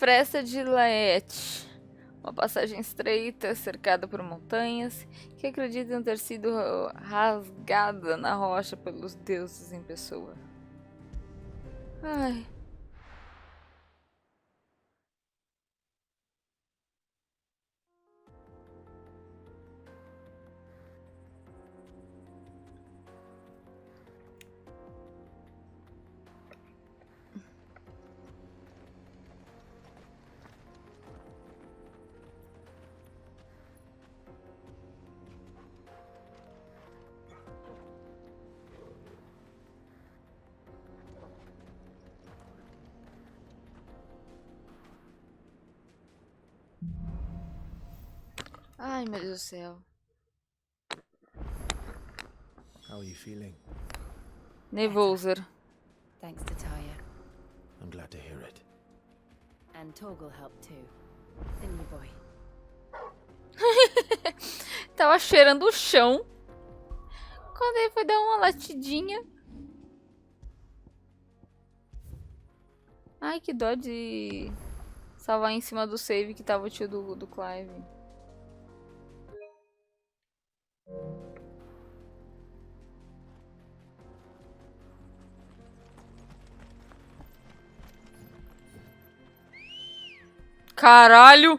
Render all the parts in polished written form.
Fresta de Laete. Uma passagem estreita, cercada por montanhas, que acreditam ter sido rasgada na rocha pelos deuses em pessoa. Ai. Ai, meu Deus do céu. How are you feeling? Nervoser. Thanks to Taya. I'm glad to hear it. And Torgal helped too. Didn't you, boy? Tava cheirando o chão. Quando ele foi dar uma latidinha. Ai, que dó de salvar em cima do save que tava o tio do Clive. Caralho!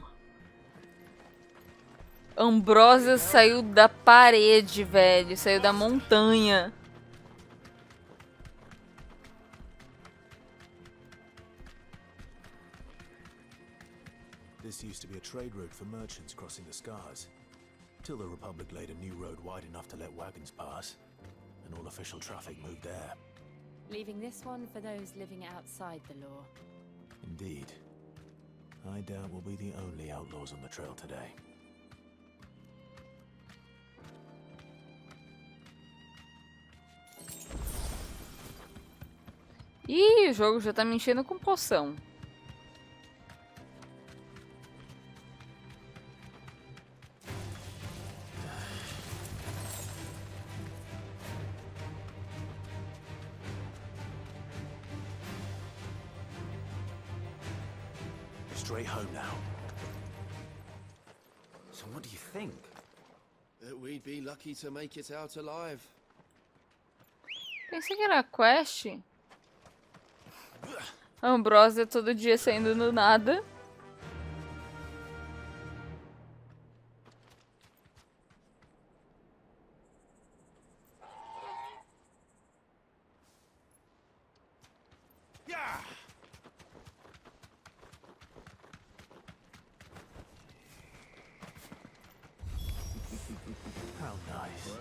Ambrosia saiu da parede, velho. Saiu da montanha. This used to be a trade route for merchants crossing the Scars, till the Republic laid a new road wide enough to let wagons pass, and all official traffic moved there. Leaving this one for those living outside the law. Indeed. I doubt we'll be the only outlaws on the trail today. Ih, o jogo já tá me enchendo com poção. Straight home now. So what do you think? That we'd be lucky to make it out alive. Pensei que era quest. Ambrosia todo dia saindo do nada. How nice.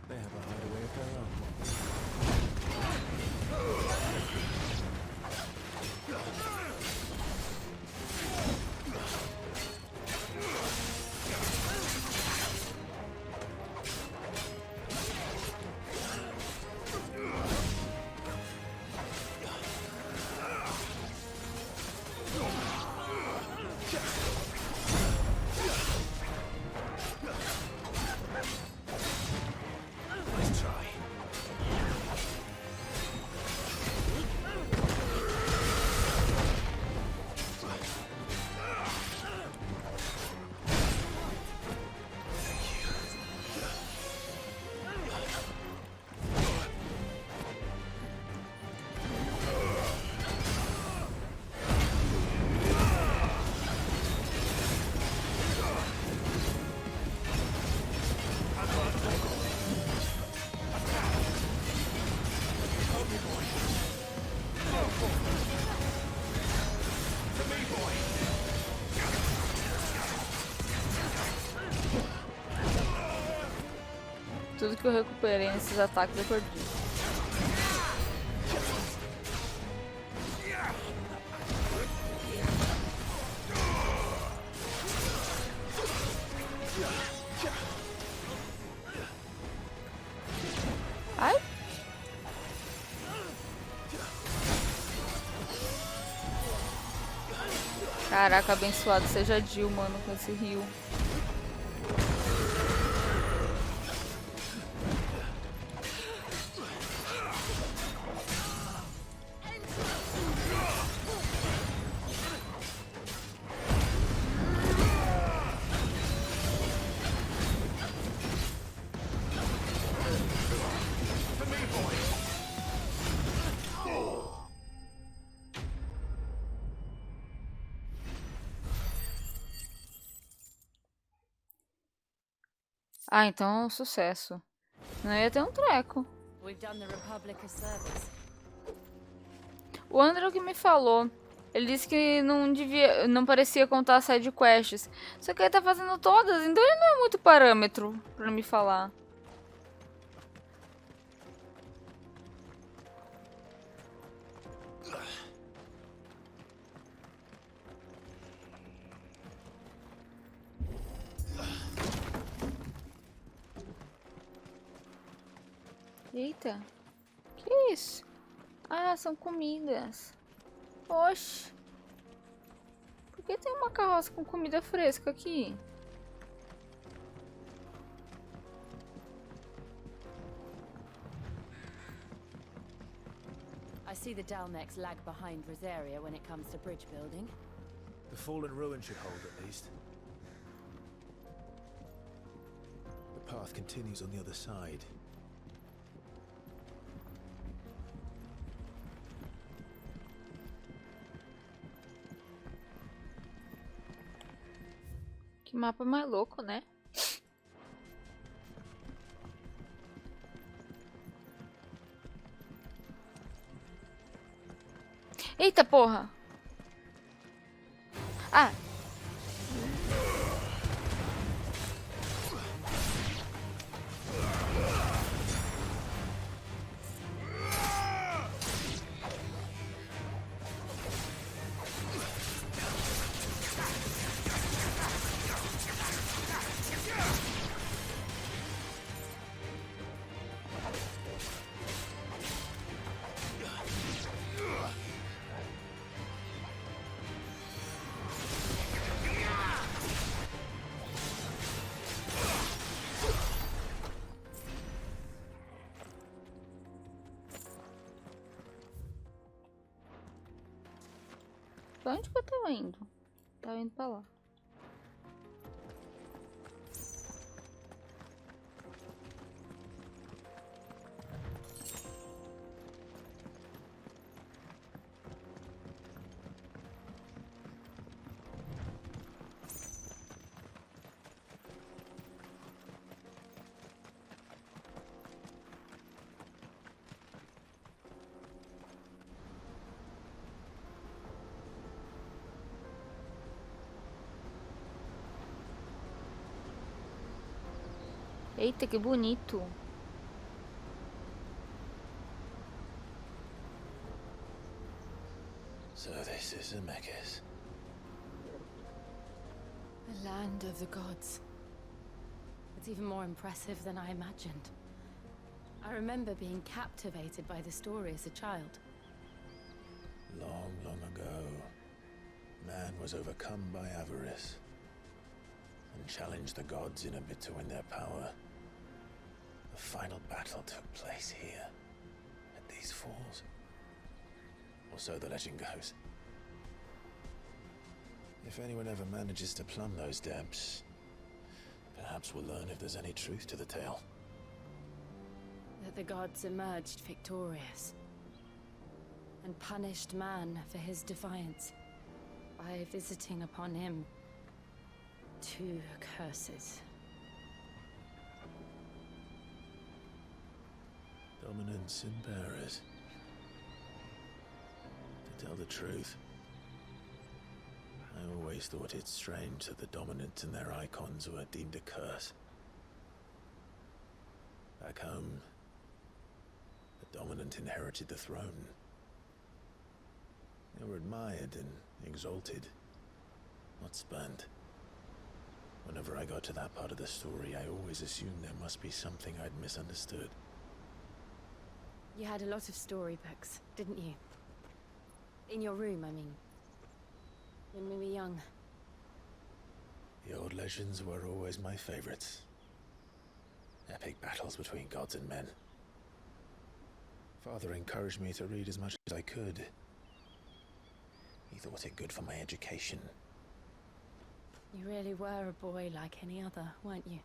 They have a hideaway of their own. Nice try. Tudo que eu recuperei nesses ataques eu perdi. Ai! Caraca, abençoado seja Jill, mano, com esse rio. Ah, então é um sucesso. Não ia ter um treco. We've done the Republic a service. O Andrew que me falou. Ele disse que não parecia contar side quests. Só que ele tá fazendo todas, então ele não é muito parâmetro pra me falar. Eita, que isso? Ah, são comidas. Oxe. Por que tem uma carroça com comida fresca aqui? I see the Dalmex lag behind Rosaria when it comes to bridge building. The fallen ruin should hold at least. The path continues on the other side. Que mapa mais louco, né? Eita porra! Ah! Pra onde que eu tava indo? Tava indo pra lá. Eita, que bonito. So this is Zemeckis. The land of the gods. It's even more impressive than I imagined. I remember being captivated by the story as a child. Long, long ago, man was overcome by avarice and challenged the gods in a bid to win their power. The final battle took place here, at these falls. Or so the legend goes. If anyone ever manages to plumb those depths, perhaps we'll learn if there's any truth to the tale. That the gods emerged victorious and punished man for his defiance by visiting upon him 2 curses. Dominance and bearers. To tell the truth, I always thought it strange that the dominant and their icons were deemed a curse. Back home, the dominant inherited the throne. They were admired and exalted, not spurned. Whenever I got to that part of the story, I always assumed there must be something I'd misunderstood. You had a lot of storybooks, didn't you? In your room, I mean. When we were young. The old legends were always my favorites. Epic battles between gods and men. Father encouraged me to read as much as I could. He thought it good for my education. You really were a boy like any other, weren't you?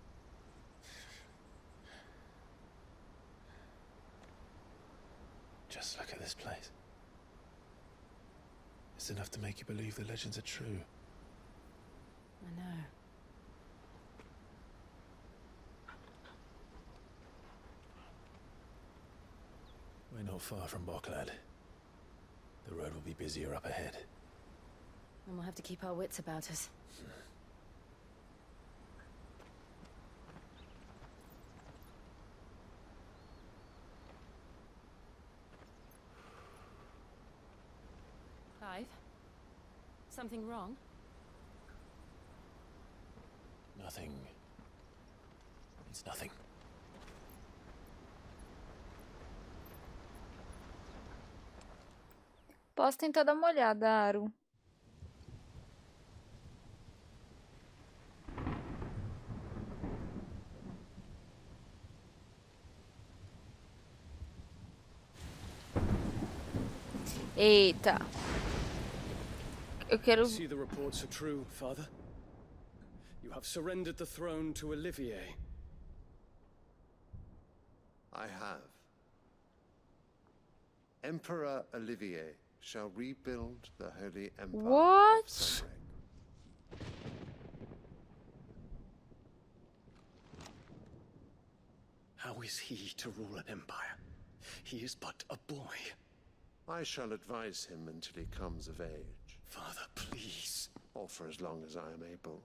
Just look at this place. It's enough to make you believe the legends are true. I know. far from Boklad. The road will be busier up ahead. And we'll have to keep our wits about us. Clive? Something wrong? Nothing. It's nothing. Posso tentar dar uma olhada, Aro. Eita. Eu quero... See the reports are true, Father? You have surrendered the throne to Olivier. I have. Emperor Olivier shall rebuild the Holy Empire What? of Sanbreque. How is he to rule an empire? He is but a boy. I shall advise him until he comes of age, Father, please. or for as long as I am able.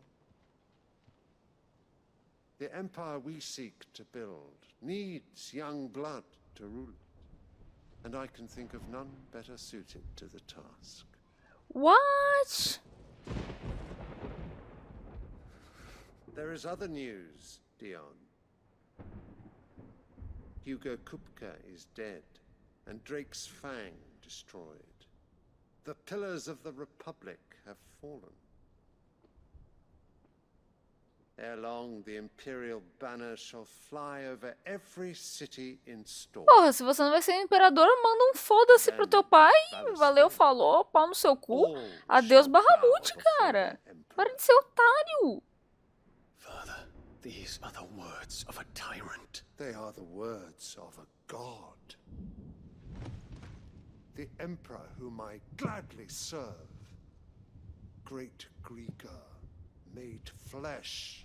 The empire we seek to build needs young blood to rule it, and I can think of none better suited to the task. What? There is other news, Dion. Hugo Kupka is dead, and Drake's Fang destroyed. The pillars of the Republic have fallen. Ere long, the Imperial banner shall fly over every city in Storm. Porra, se você não vai ser imperador, manda um foda-se pro teu pai. Valeu, falou, pau no seu cu. All Adeus, shall bow Bahamut, before cara. the Emperor. Para de ser otário. Father, these are the words of a tyrant. They are the words of a god. The Emperor whom I gladly serve. Great Greeker, made flesh.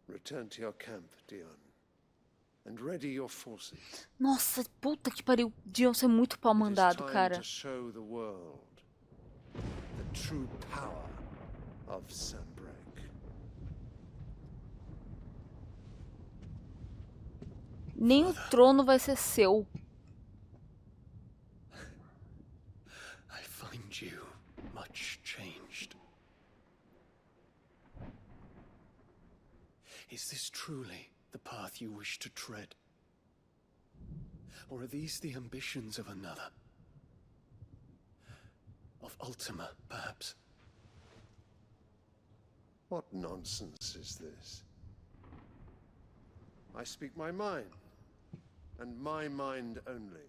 Return to your camp, Dion, and ready your forces. Nossa, puta que pariu. Deviam ser muito pau It is mandado, time cara. to show the world the true power of Sanbreque. Nem o trono vai ser seu. I find you much changed. Is this truly the path you wish to tread? Or are these the ambitions of another? Of Ultima, perhaps? What nonsense is this? I speak my mind, and my mind only.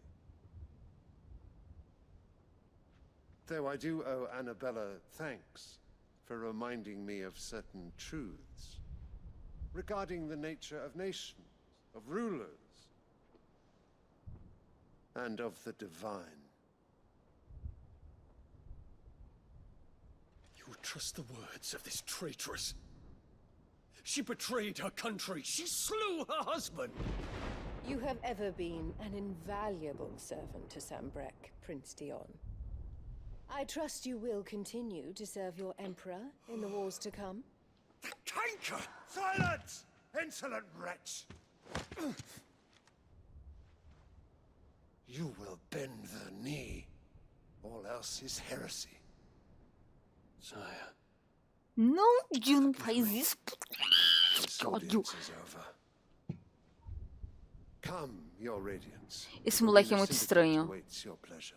Though I do owe Annabella thanks for reminding me of certain truths regarding the nature of nations, of rulers, and of the divine. You would trust the words of this traitress? She betrayed her country. She slew her husband. You have ever been an invaluable servant to Sanbreque, Prince Dion. I trust you will continue to serve your Emperor in the wars to come. The canker! Silence! Insolent wretch! You will bend the knee. All else is heresy. Sire. Não, Dio, não faz isso. This Que ódio. audience is over. Come, your radiance. Esse moleque é muito The syndicate estranho. awaits your pleasure.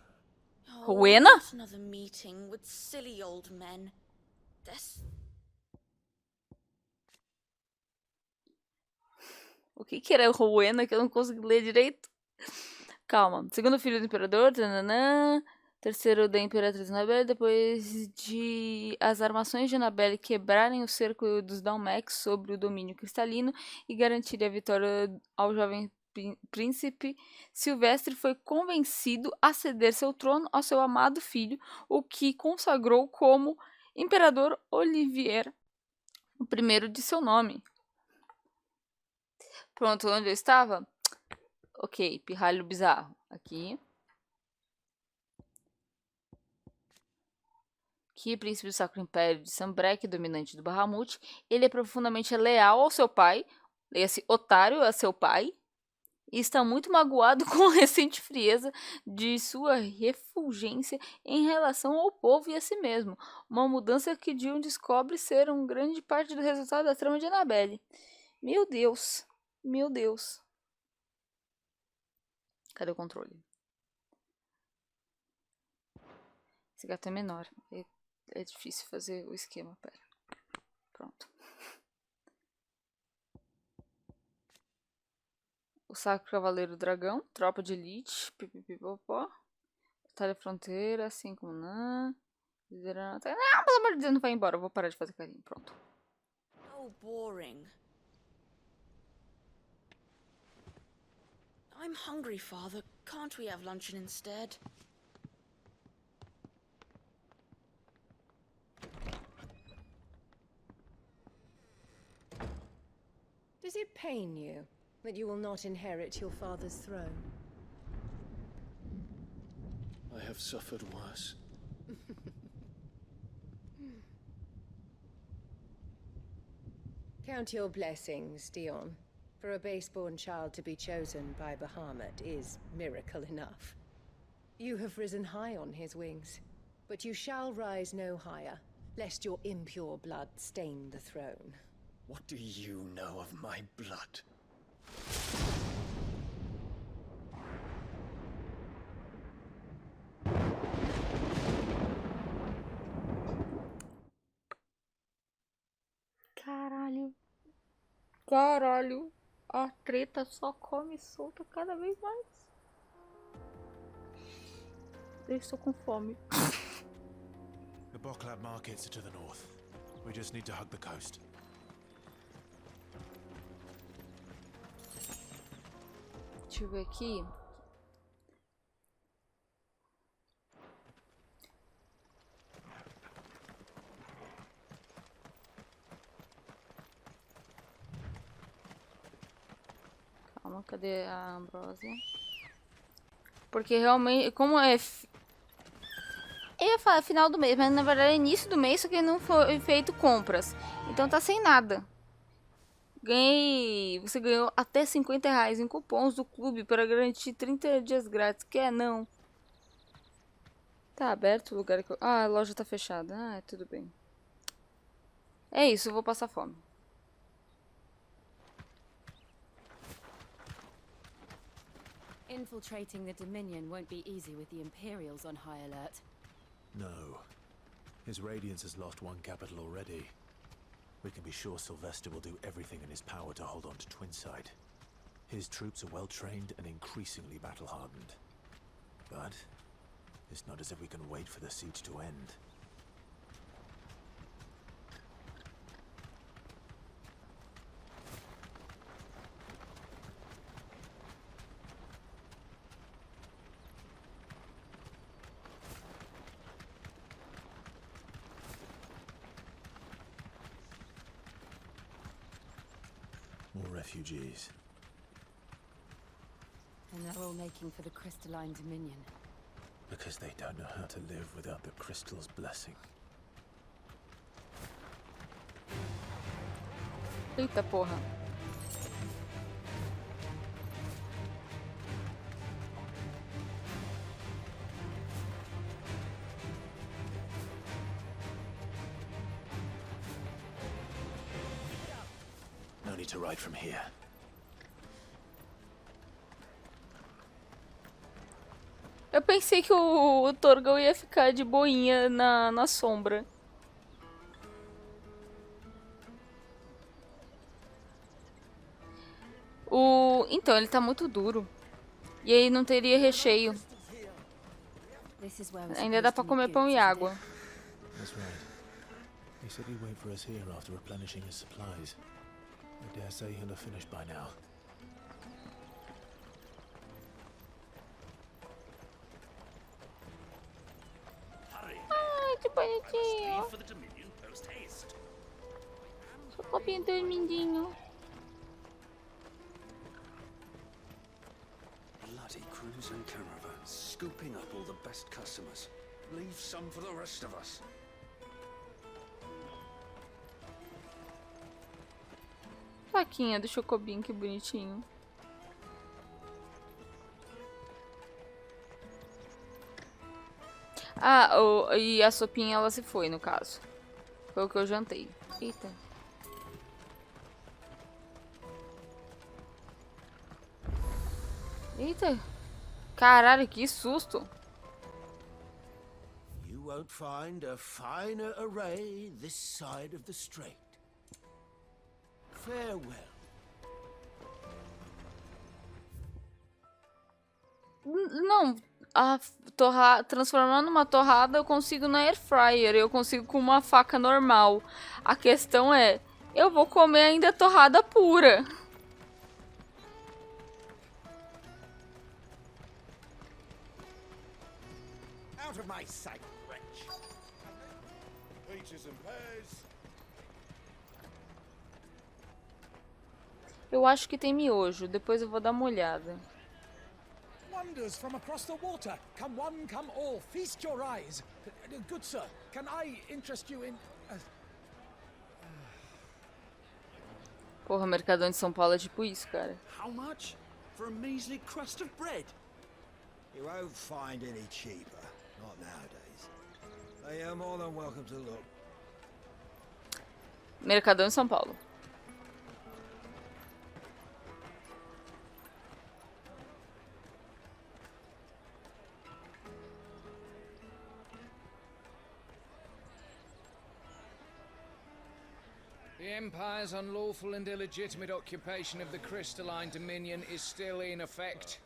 Rowena? Not another meeting with silly old men. O que que era Rowena que eu não consegui ler direito? Calma. Segundo filho do imperador, tananã, Terceiro da Imperatriz Annabelle, depois de as armações de Annabelle quebrarem o cerco dos Dalmex sobre o domínio cristalino e garantirem a vitória ao jovem príncipe, Silvestre foi convencido a ceder seu trono ao seu amado filho, o que consagrou como Imperador Olivier, o primeiro de seu nome. Pronto, onde eu estava? Ok, pirralho bizarro. Aqui. Que príncipe do Sacro Império de Sanbreque, dominante do Bahamut, ele é profundamente leal ao seu pai, esse otário a seu pai, e está muito magoado com a recente frieza de sua refulgência em relação ao povo e a si mesmo, uma mudança que Dion descobre ser uma grande parte do resultado da trama de Annabelle. Meu Deus, meu Deus. Cadê o controle? Esse gato é menor. É difícil fazer o esquema, pera. Pronto. O Sacro Cavaleiro Dragão, Tropa de Elite, pipipipopó. Batalha Fronteira, assim como não. Liderando. Não, pelo amor de Deus, não vai embora. Eu vou parar de fazer carinho. Pronto. Oh, boring. I'm hungry, Father. Can't we have luncheon instead? Does it pain you that you will not inherit your father's throne? I have suffered worse. Count your blessings, Dion. For a base-born child to be chosen by Bahamut is miracle enough. You have risen high on his wings, but you shall rise no higher, lest your impure blood stain the throne. What do you know of my blood? Caralho. Caralho. A treta só come solta cada vez mais. Eu estou com fome. The Boklab markets are to the north. We just need to hug the coast. Deixa eu ver aqui. Calma, cadê a Ambrósia? Porque realmente, como é... Eu ia falar final do mês, mas na verdade é início do mês, só que não foi feito compras. Então tá sem nada. Você ganhou até R$50 em cupons do clube para garantir 30 dias grátis. Quer não? Tá aberto o lugar que eu... Ah, a loja tá fechada. Ah, tudo bem. É isso, eu vou passar fome. Infiltrating the Dominion won't be easy with the Imperials on high alert. No. His Radiance has lost one capital already. We can be sure Sylvester will do everything in his power to hold on to Twinside. His troops are well trained and increasingly battle-hardened. But it's not as if we can wait for the siege to end. More refugees. And they're all making for the Crystalline Dominion. Because they don't know how to live without the crystal's blessing. Eita porra. No need to ride from here. Eu pensei que o Torgal ia ficar de boinha na sombra. Então, ele tá muito duro. E aí não teria recheio. Ainda dá pra comer pão e água. That's right. He said he'd wait for us here after replenishing his supplies. I dare say he'll have finished by now. Ai, que bonitinho. Seu copinho dormindinho. Bloody crews and caravans, scooping up all the best customers. Leave some for the rest of us. Plaquinha do Chocobinho, que bonitinho. Ah, e a sopinha ela se foi, no caso. Foi o que eu jantei. Eita. Eita. Caralho, que susto. You won't find a finer array this side of the strait. Farewell. Não, transformando uma torrada eu consigo na air fryer, eu consigo com uma faca normal. A questão é, eu vou comer ainda torrada pura. Out of my sight, wretch. Peaches and pears. Eu acho que tem miojo, depois eu vou dar uma olhada. Wonders from across the water. Come one, come all. Feast your eyes. Good sir, can I interest you in... Porra, o Mercadão de São Paulo é tipo isso, cara. How much? For a measly crust of bread? You won't find any cheaper. Not nowadays. They are more than welcome to look. Mercadão de São Paulo. The Empire's unlawful and illegitimate occupation of the crystalline dominion is still in effect.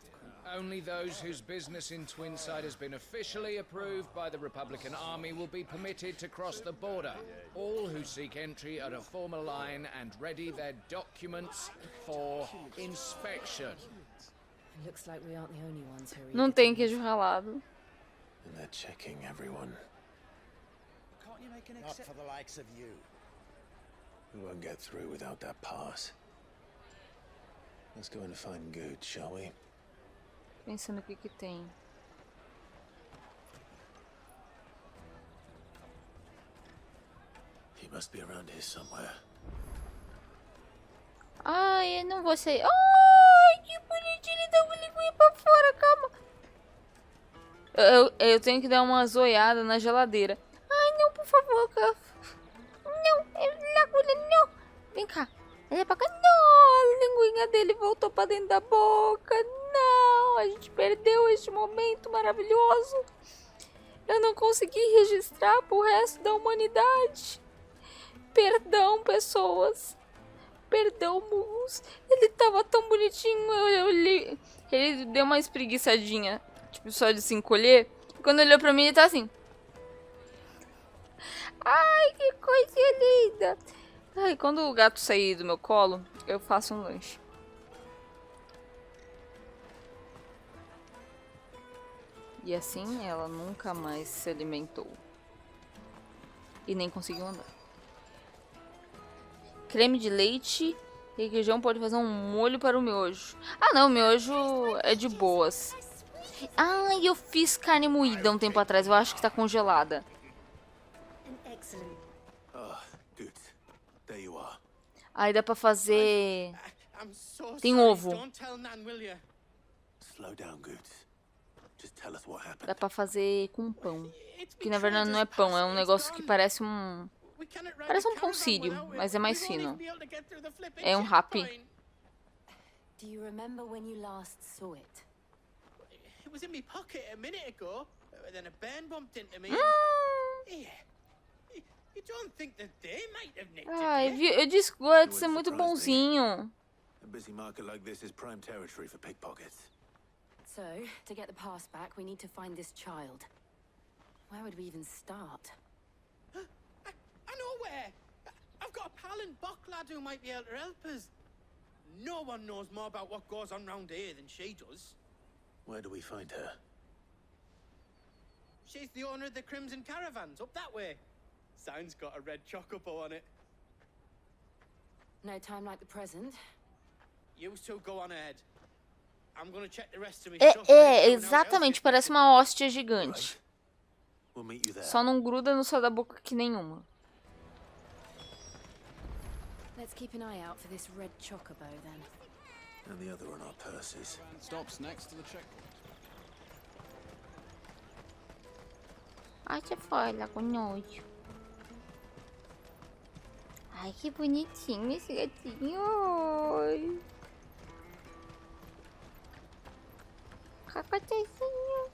Only those whose business in Twinside has been officially approved by the Republican Army will be permitted to cross the border. All who seek entry are to form a line and ready their documents for inspection. It looks like we aren't the only ones who are Não tem queijo ralado. And they're checking everyone. Can't you make an Not for the likes of you. We won't get through without that pass. Let's go and find Good, shall we? Pensando o que tem. He must be around here somewhere. Ai, eu não vou sair. Ai, que bonitinho, ele dá uma linguinha pra fora, calma. Eu tenho que dar uma zoiada na geladeira. Ai, não, por favor, não, não. Vem cá, olha pra cá. Não, a linguinha dele voltou pra dentro da boca. Não, a gente perdeu este momento maravilhoso. Eu não consegui registrar pro resto da humanidade. Perdão, pessoas. Perdão, Mus. Ele tava tão bonitinho. Ele deu uma espreguiçadinha, tipo, só de se encolher. E quando ele olhou pra mim, ele tá assim. Ai, que coisa linda. Ai, quando o gato sair do meu colo, eu faço um lanche. E assim ela nunca mais se alimentou. E nem conseguiu andar. Creme de leite e requeijão pode fazer um molho para o miojo. Ah não, o miojo é de boas. Ah, eu fiz carne moída um tempo atrás. Eu acho que tá congelada. Aí dá pra fazer... Tem ovo. Dá pra fazer com pão. Que na verdade não é pão, é um negócio que parece um... Parece um pão sírio, mas é mais fino. É um rap. Do you remember when you last saw it? It was in my pocket a minute ago. Then a burn bumped into me. Here. You don't think that they might have nicked it? Eu disse que gosto de ser muito bonzinho. A busy market like this is prime territory for pickpockets. So, to get the pass back, we need to find this child. Where would we even start? I know where! I've got a pal in Bocklad who might be able to help us. No one knows more about what goes on round here than she does. Where do we find her? She's the owner of the Crimson Caravans, up that way. Sign's got a red chocobo on it. No time like the present. You two go on ahead. I'm gonna check the rest of me stuff. Exatamente, parece uma hóstia gigante. We'll meet you there. Só não gruda no céu da boca que nenhuma. Let's keep an eye out for this red chocobo then. And the other on our purses. Stops next to the checkpoint. Ai, que foi, lá com nojo. Ai, que bonitinho esse gatinho. Ai. Cacotezinho.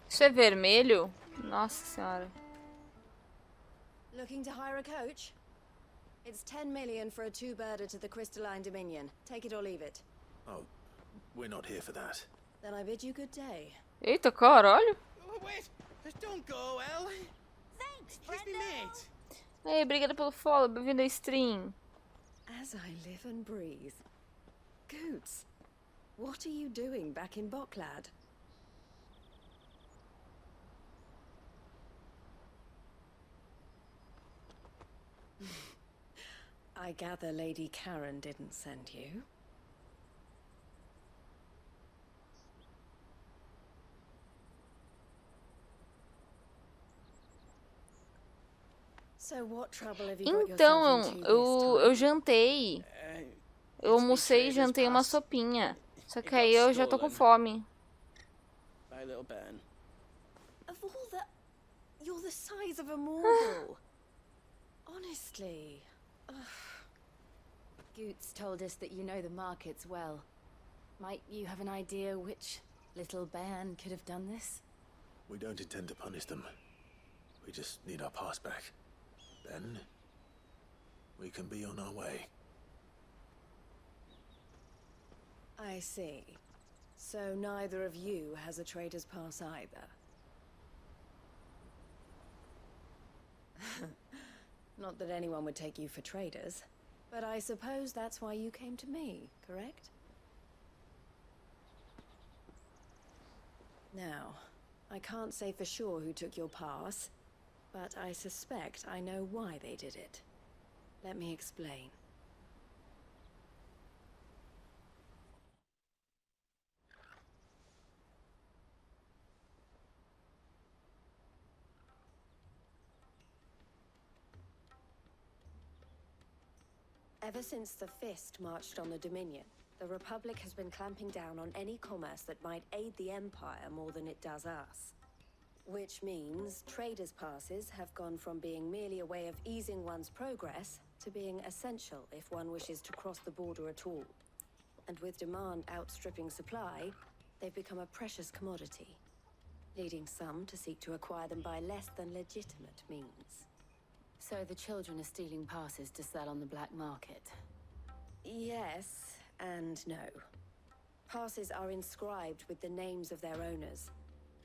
Isso é vermelho? Nossa senhora. Looking to hire a coach? It's 10 million for a two-birder to the Crystalline Dominion. Take it or leave it. Oh, we're not here for that. Then I bid you good day. Eita, caralho. Oh, wait! Don't go, El. Thanks, He's me mate. Ei, obrigada pelo follow, bem-vindo à stream. As I live and breathe. Goots, what are you doing back in Bocklad? I gather Lady Karen didn't send you. So what trouble have you got Então, yourself into this eu time? jantei. Eu almocei e jantei uma sopinha. Só que aí eu já tô com fome. By little Ben. Of all the... You're the size of a mortal. Honestly. Ugh. Goots told us that you know the markets well. Might you have an idea which little bairn could have done this? We don't intend to punish them. We just need our pass back. Then we can be on our way. I see. So neither of you has a trader's pass either. Not that anyone would take you for traders, but I suppose that's why you came to me, correct? Now, I can't say for sure who took your pass, but I suspect I know why they did it. Let me explain. Ever since the Fist marched on the Dominion, the Republic has been clamping down on any commerce that might aid the Empire more than it does us. Which means traders' passes have gone from being merely a way of easing one's progress to being essential if one wishes to cross the border at all. And with demand outstripping supply, they've become a precious commodity, leading some to seek to acquire them by less than legitimate means. So the children are stealing passes to sell on the black market? Yes and no. Passes are inscribed with the names of their owners,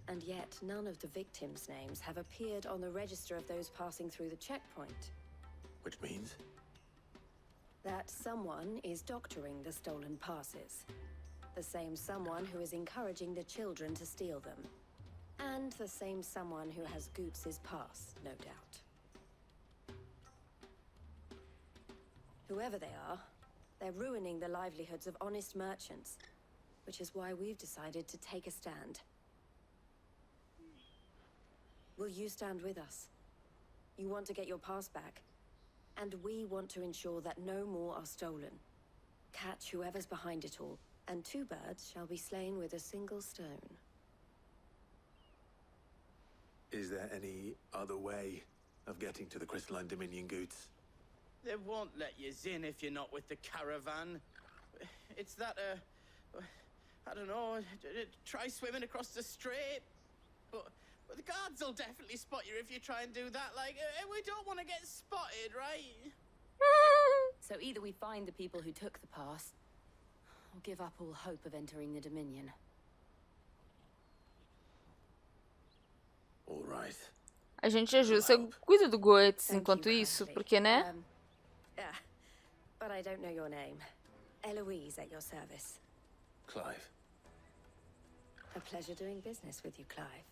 and yet none of the victims' names have appeared on the register of those passing through the checkpoint. Which means? That someone is doctoring the stolen passes. The same someone who is encouraging the children to steal them. And the same someone who has Goots' pass, no doubt. Whoever they are, they're ruining the livelihoods of honest merchants, which is why we've decided to take a stand. Will you stand with us? You want to get your pass back, and we want to ensure that no more are stolen. Catch whoever's behind it all, and two birds shall be slain with a single stone. Is there any other way of getting to the Crystalline Dominion, Goots? They won't let you in if you're not with the caravan. It's that, I don't know, try swimming across the strait. But the guards will definitely spot you if you try and do that. Like, we don't want to get spotted, right? So either we find the people who took the pass, or give up all hope of entering the Dominion. A gente ajuda. Você cuida do Goetz enquanto isso, porque, né? But I don't know your name. Eloise at your service. Clive. A pleasure doing business with you, Clive.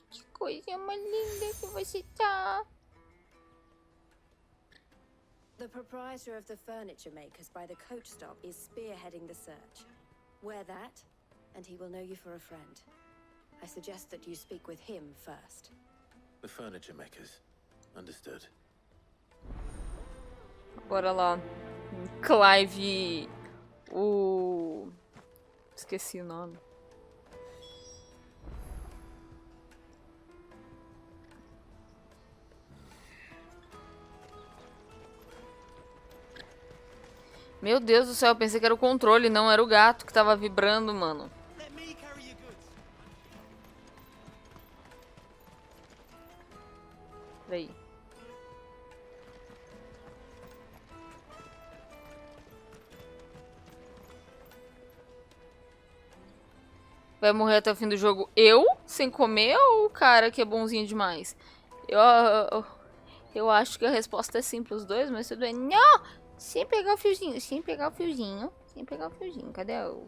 Que coisa mais linda que você tá. The proprietor of the furniture makers by the coach stop is spearheading the search. Wear that, and he will know you for a friend. I suggest that you speak with him first. The furniture makers. Understood. Bora lá. Clive. Esqueci o nome. Meu Deus do céu, eu pensei que era o controle, não era o gato que tava vibrando, mano. Peraí. Vai morrer até o fim do jogo eu, sem comer, ou o cara que é bonzinho demais? Eu acho que a resposta é sim pros dois, mas tudo bem. Não! Sem pegar o fiozinho, sem pegar o fiozinho. Sem pegar o fiozinho. Cadê o...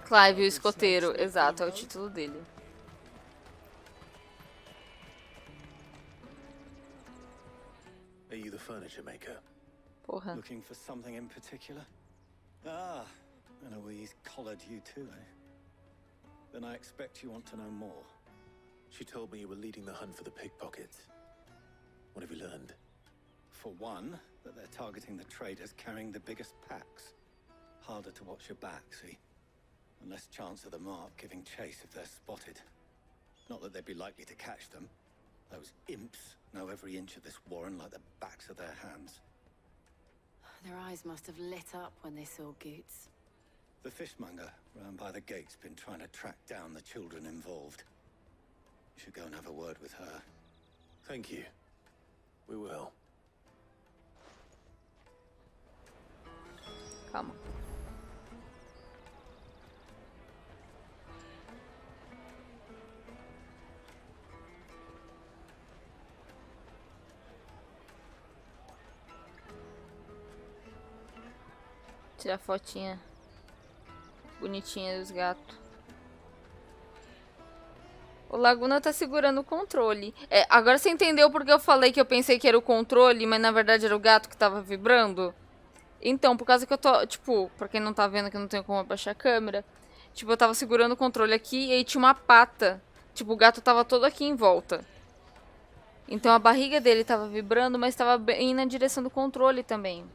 Clive, o escoteiro. Exato, é o título dele. Are you the furniture maker? Porra. Looking for something in particular? Ah, Eloise collared you too, eh? Then I expect you want to know more. She told me you were leading the hunt for the pickpockets. What have you learned? For one, that they're targeting the traders carrying the biggest packs. Harder to watch your back, see? And less chance of the mark giving chase if they're spotted. Not that they'd be likely to catch them. Those imps know every inch of this warren like the backs of their hands. Their eyes must have lit up when they saw Goots. The fishmonger round by the gate's been trying to track down the children involved. You should go and have a word with her. Thank you. We will. Calma. Tirar fotinha bonitinha dos gatos. O Laguna tá segurando o controle. Agora você entendeu porque eu falei que eu pensei que era o controle, mas na verdade era o gato que tava vibrando? Então, por causa que eu tô, tipo, pra quem não tá vendo que eu não tenho como abaixar a câmera, tipo, eu tava segurando o controle aqui e aí tinha uma pata. Tipo, o gato tava todo aqui em volta. Então a barriga dele tava vibrando, mas tava bem na direção do controle também.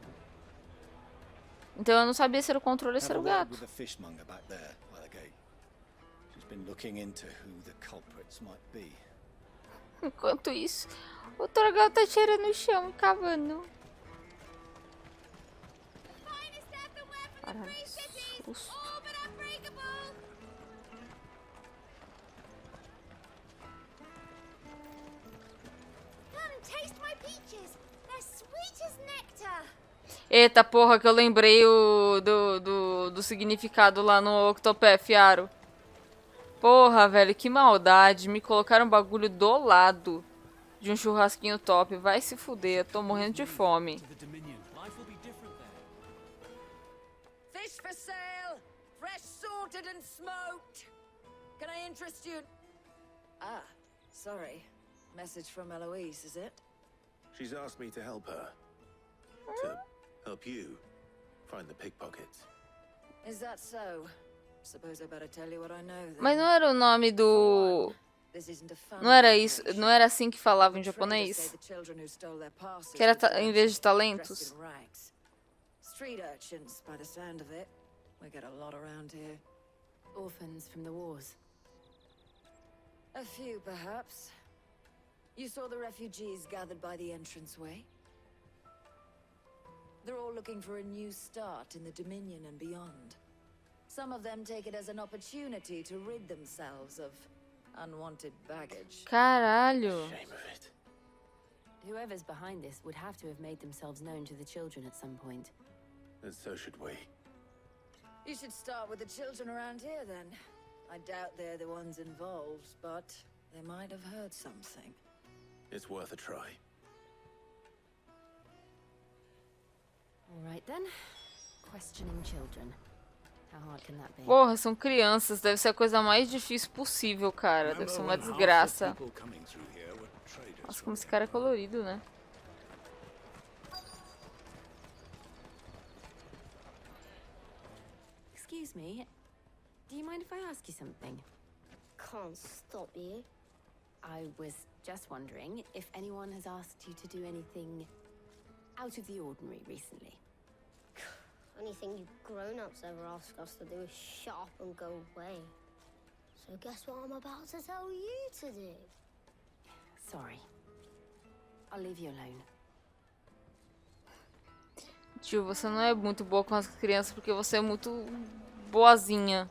Então eu não sabia se era o controle ou se era o gato. Enquanto isso, o Torgal tá cheirando no chão, cavando. Caralho, susto. Eita porra, que eu lembrei do significado lá no Octopath, Aro. Porra, velho, que maldade. Me colocaram um bagulho do lado de um churrasquinho top. Vai se fuder, eu tô morrendo de fome. Fish for sale, fresh sorted and smoked. Can I interest you? Ah, sorry. Message from Eloise, is it? She's asked me to help her. To help you find the pickpockets. Is that so? Suppose I better tell you what I know then. Mas não era o nome do... Não era isso, não era assim que falava em japonês? Que era em vez de talentos? Street urchins, by the sound of it. We get a lot around here. Orphans from the wars. A few, perhaps. You saw the refugees gathered by the entranceway? They're all looking for a new start in the Dominion and beyond. Some of them take it as an opportunity to rid themselves of unwanted baggage. Caralho. Shame of it. Whoever's behind this would have to have made themselves known to the children at some point. And so should we. You should start with the children around here, then. I doubt they're the ones involved, but they might have heard something. It's worth a try. All right, then. Questioning children. How hard can that be? Porra, são crianças. Deve ser a coisa mais difícil possível, cara. Deve ser uma desgraça. Nossa, como esse cara é colorido, né? Excuse me. Do you mind if I ask you something? Can't stop you. I was just wondering if anyone has asked you to do anything out of the ordinary recently. Anything you grown-ups ever ask us to do is shut up and go away. So guess what I'm about to tell you to do? Sorry. I'll leave you alone. Tio, você não é muito boa com as crianças porque você é muito boazinha.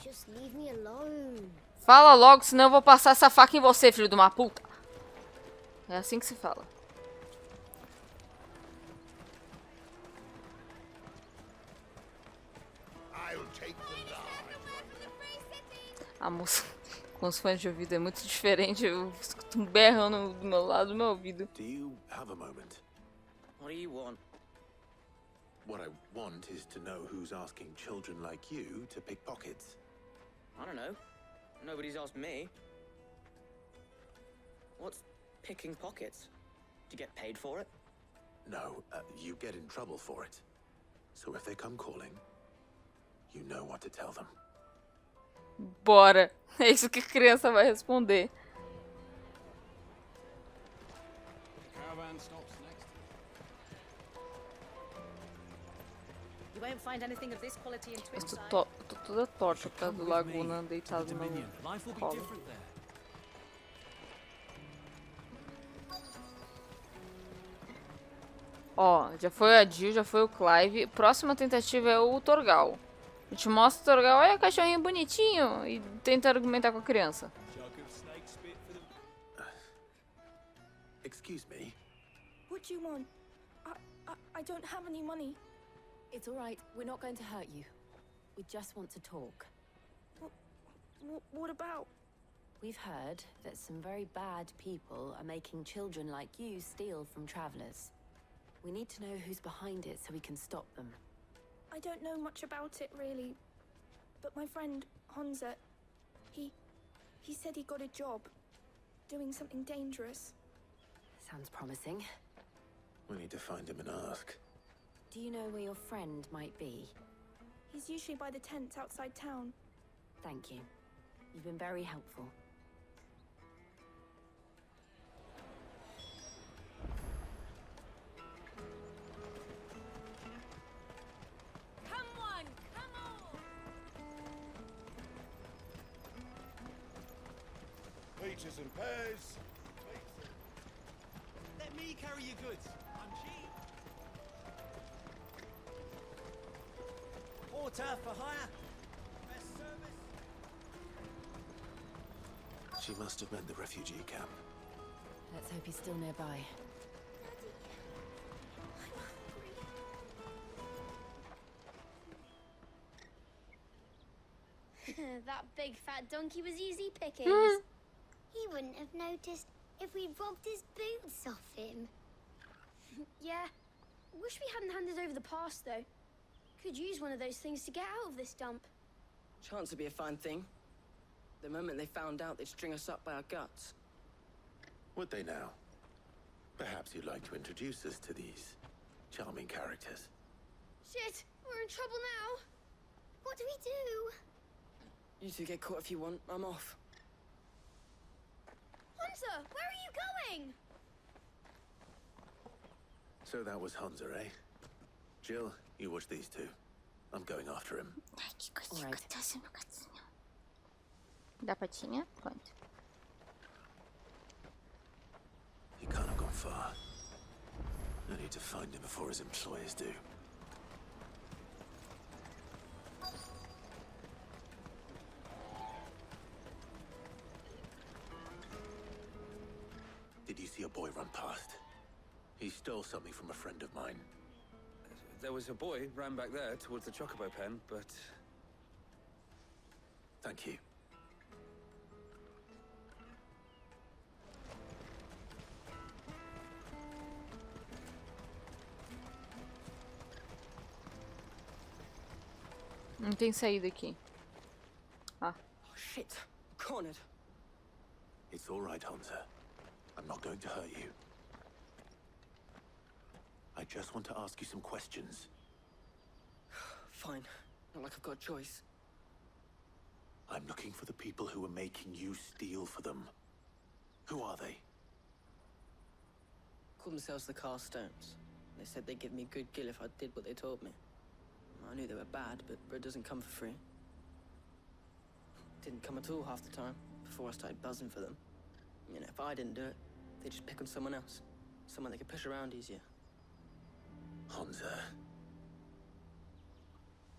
Just leave me alone. Fala logo, senão eu vou passar essa faca em você, filho de uma puta. É assim que se fala. A moça com os fones de ouvido é muito diferente. Eu escuto um berrando do meu lado do meu ouvido. Do you have a moment? What do you want? What I want is to know who's asking children like you to pick pockets. I don't know. Nobody's asked me. What's picking pockets? Do you get paid for it? No, you get in trouble for it. So if they come calling, you know what to tell them. Bora. É isso que a criança vai responder. Eu tô toda torta por causa do Laguna deitado no colo. Ó, já foi a Jill, já foi o Clive. Próxima tentativa é o Torgal. A gente mostra o Torgal, olha o cachorrinho bonitinho, e tenta argumentar com a criança. Excuse me. What do you want? I don't have any money. It's all right. We're not going to hurt you. We just want to talk. What about? We've heard that some very bad people are making children like you steal from travelers. We need to know who's behind it so we can stop them. I don't know much about it, really. But my friend, Honza, he said he got a job doing something dangerous. Sounds promising. We need to find him and ask. Do you know where your friend might be? He's usually by the tents outside town. Thank you. You've been very helpful. Peaches and pears. Let me carry your goods. I'm cheap. Porter for hire. Best service. She must have meant the refugee camp. Let's hope he's still nearby. That big fat donkey was easy pickings. He wouldn't have noticed if we'd robbed his boots off him. Yeah. Wish we hadn't handed over the pass, though. Could use one of those things to get out of this dump. Chance to be a fine thing. The moment they found out, they'd string us up by our guts. Would they now? Perhaps you'd like to introduce us to these charming characters. Shit, we're in trouble now. What do we do? You two get caught if you want. I'm off. Hunter, where are you going? So that was Hunter, eh? Jill, you watch these two. I'm going after him. Dá patinha? Pronto. He can't have gone far. I need to find him before his employers do. a boy run past. He stole something from a friend of mine. There was a boy ran back there towards the chocobo pen, but... Thank you. Não tem saída aqui. Ah. Oh, shit. I'm cornered. It's all right, Hansa. I'm not going to hurt you. I just want to ask you some questions. Fine. Not like I've got a choice. I'm looking for the people who are making you steal for them. Who are they? Called themselves the Carstones. They said they'd give me good gill if I did what they told me. I knew they were bad, but bread doesn't come for free. Didn't come at all half the time, before I started buzzing for them. You know, if I didn't do it, they'd just pick on someone else. Someone they could push around easier. Hansa.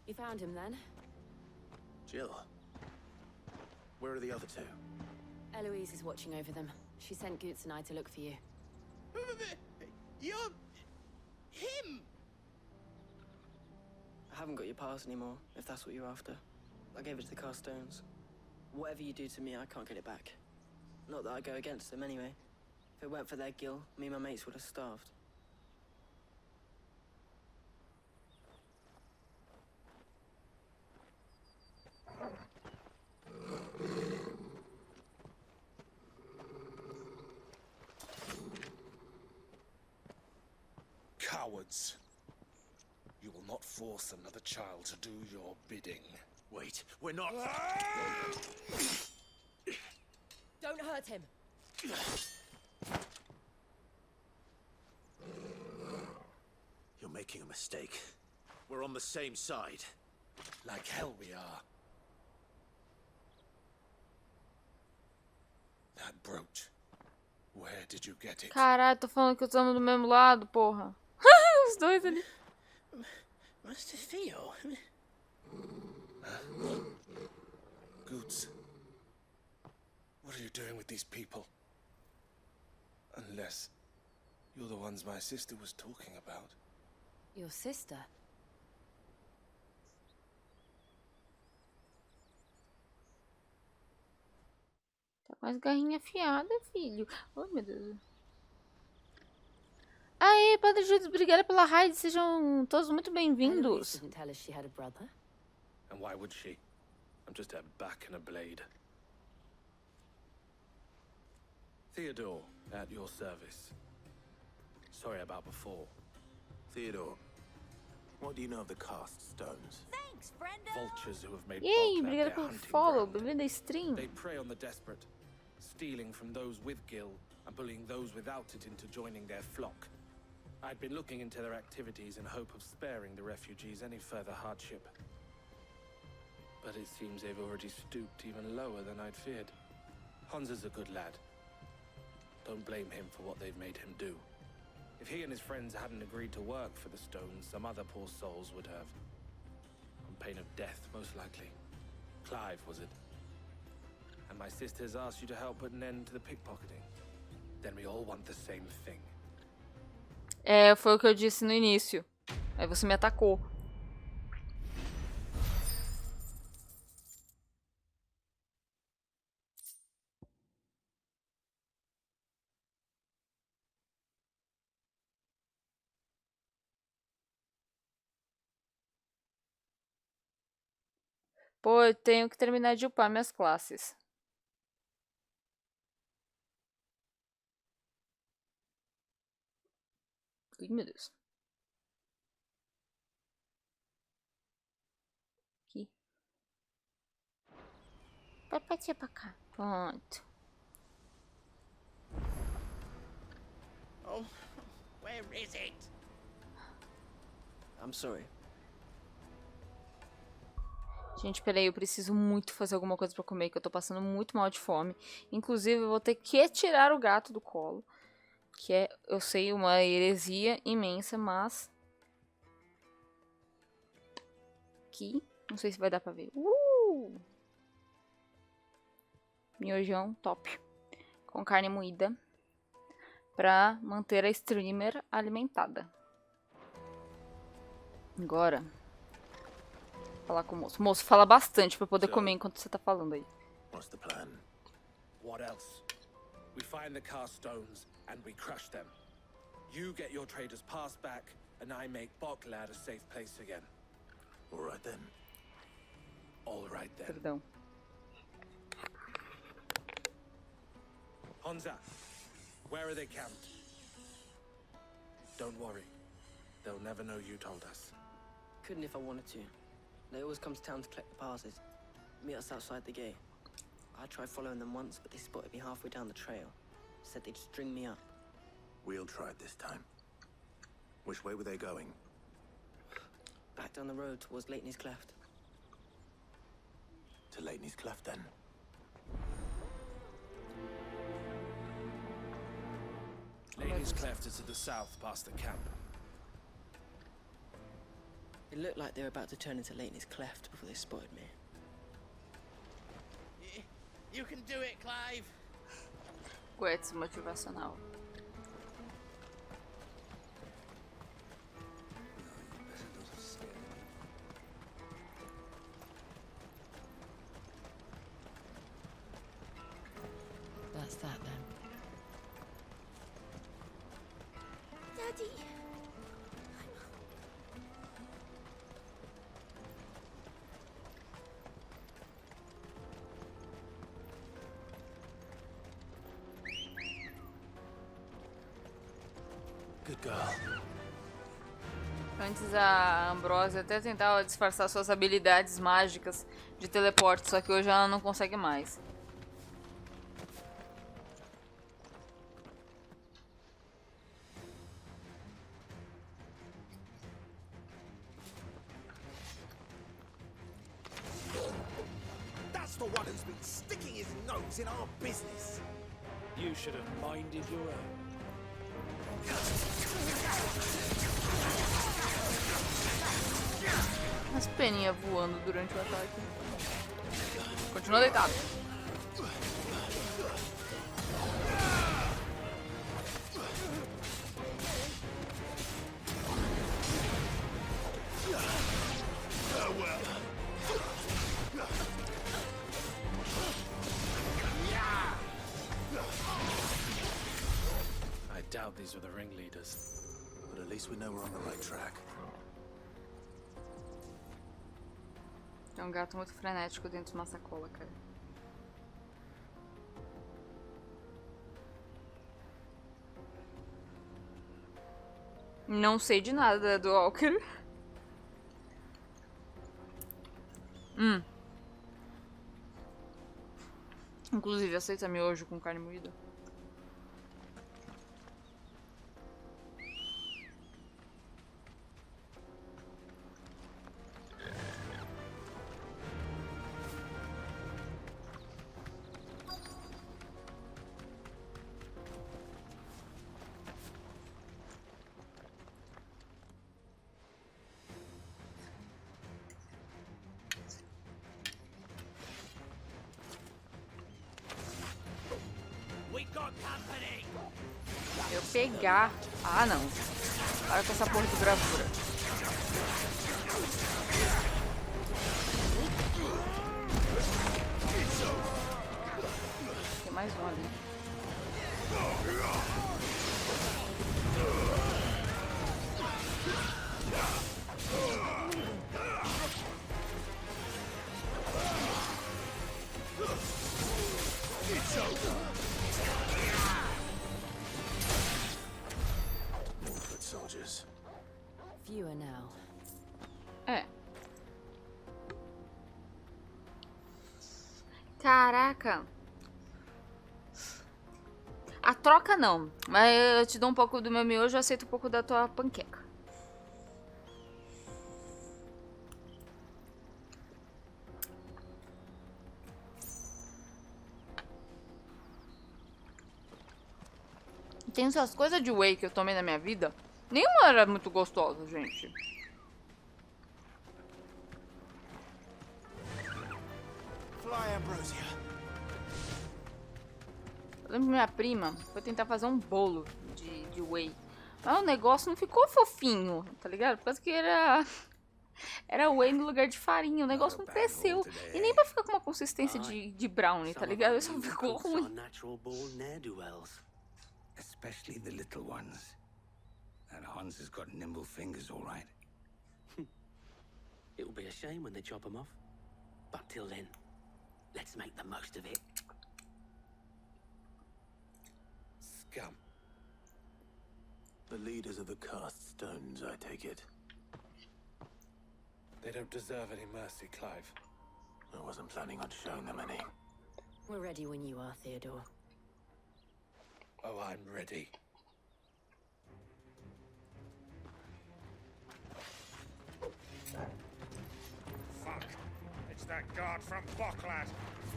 You found him then? Jill. Where are the other two? Eloise is watching over them. She sent Goots and I to look for you. You're... him! I haven't got your pass anymore, if that's what you're after. I gave it to the Carstones. Whatever you do to me, I can't get it back. Not that I go against them anyway. If it weren't for their gill, me and my mates would have starved. Cowards. You will not force another child to do your bidding. Wait, we're not... Don't hurt him. You're making a mistake. We're on the same side. Like hell we are. That brooch. Where did you get it? Caralho, tô falando que estamos do mesmo lado, porra. Os dois ali. Master Theo. Goots. What are you doing with these people? Unless you're the ones my sister was talking about. Your sister? Tá com as garrinhas afiadas, filho. Oh, meu Deus. Aê, Padre Judas, obrigada pela raid. Sejam todos muito bem-vindos. Didn't tell us she had a brother. And why would she? I'm just a back and a blade. Theodore, at your service. Sorry about before. Theodore, what do you know of the cast stones? Thanks, friendo. Vultures who have made Yay, Bulkland obrigada their pelo hunting follow. ground. Bem-vindo à stream. They prey on the desperate, stealing from those with gill and bullying those without it into joining their flock. I'd been looking into their activities in hope of sparing the refugees any further hardship. But it seems they've already stooped even lower than I'd feared. Hans is a good lad. Don't blame him for what they've made him do. If he and his friends hadn't agreed to work for the stones, some other poor souls would have. On pain of death, most likely. Clive, was it? And my sisters asked you to help put an end to the pickpocketing. Then we all want the same thing. É, foi o que eu disse no início. Aí você me atacou. Pô, eu tenho que terminar de upar minhas classes. Ih, meu Deus. Aqui. Vai partir pra cá. Pronto. Oh, where is it? I'm sorry. Gente, peraí, eu preciso muito fazer alguma coisa pra comer, que eu tô passando muito mal de fome. Inclusive, eu vou ter que tirar o gato do colo. Que é, eu sei, uma heresia imensa, mas... Aqui, não sei se vai dar pra ver. Miojão, top. Com carne moída. pra manter a streamer alimentada. Agora, falar com o moço. Moço, fala bastante pra eu poder comer enquanto você tá falando aí. What's the plan? What else? We find the cast stones and we crush them. You get your trader's pass back, and I make Boklad a safe place again. All right then. All right then. Perdão. Honza, where are they camped? Don't worry. They'll never know you told us. Couldn't if I wanted to. They always come to town to collect the passes. Meet us outside the gate. I tried following them once, but they spotted me halfway down the trail. Said they'd string me up. We'll try it this time. Which way were they going? Back down the road towards Leighton's Cleft. To Leighton's Cleft, then. Leighton's Cleft is to the south, past the camp. It looked like they were about to turn into Leighton's Cleft before they spotted me. You can do it, Clive. Quets motivacional. That's that then. Daddy. Good girl. Antes a Ambrosia até tentava disfarçar suas habilidades mágicas de teleporte, só que hoje ela não consegue mais. That's the one who's been sticking his nose in our business. You should have minded your own. As peninhas voando durante o ataque. Continua deitado. I doubt these were the ringleaders. But at least we know we're on the right track. Tem um gato muito frenético dentro de uma sacola, cara. Não sei de nada do Walker. Inclusive, aceita miojo com carne moída. Eu pegar... Ah, não. Para com essa porra de gravura. Tem mais um ali. Fewer now. É. Caraca. A troca não. Mas eu te dou um pouco do meu miojo, eu aceito um pouco da tua panqueca. Tem essas coisas de whey que eu tomei na minha vida. Nenhuma era muito gostosa, gente. Fly, Ambrosia. Eu lembro que minha prima foi tentar fazer um bolo de whey. Mas o negócio não ficou fofinho, tá ligado? Parece que era whey no lugar de farinha. O negócio não cresceu. E nem pra ficar com uma consistência de brownie, tá ligado? Ele só ficou ruim. Especially the little ones. That Hans has got nimble fingers, all right. It'll be a shame when they chop them off. But till then, let's make the most of it. Scum. The leaders of the cast stones, I take it. They don't deserve any mercy, Clive. I wasn't planning on showing them any. We're ready when you are, Theodore. Oh, I'm ready. Fuck. It's that guard from Boklat.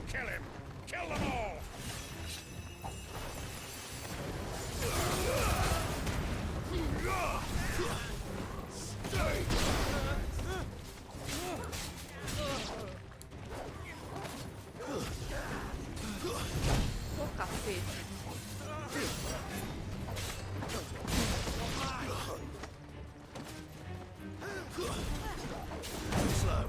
Kill him. Kill them all. Stay. Ô, cacete. Slow.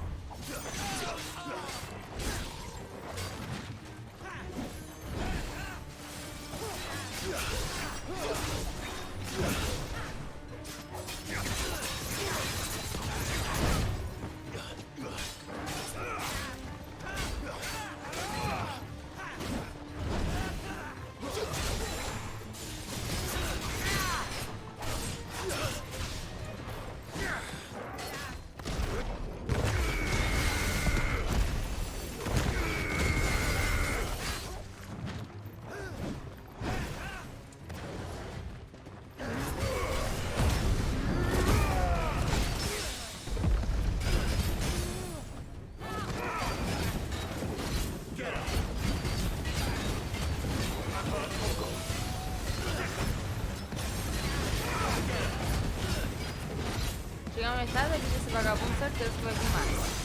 Chegar a metade da vida desse vagabundo, certeza que vai vir mais.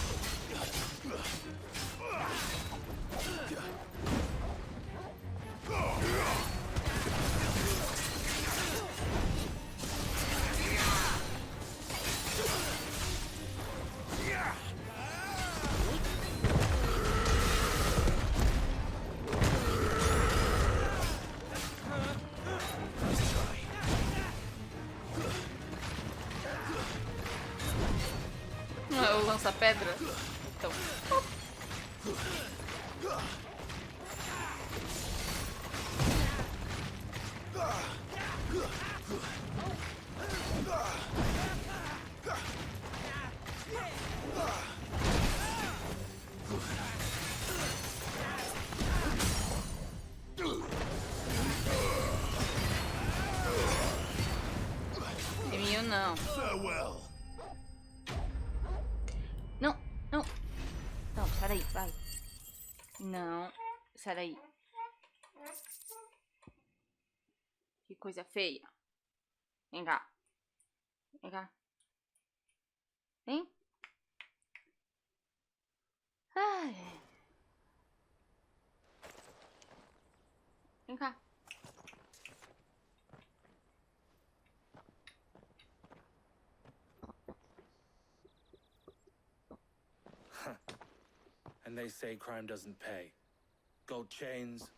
Eu lanço a pedra. Então. Eminho não. Não, não. Não, sai daí, vai. Não, sai daí. Que coisa feia. Vem cá. Vem cá. Vem. Ai. Vem cá. And they say crime doesn't pay. Gold chains,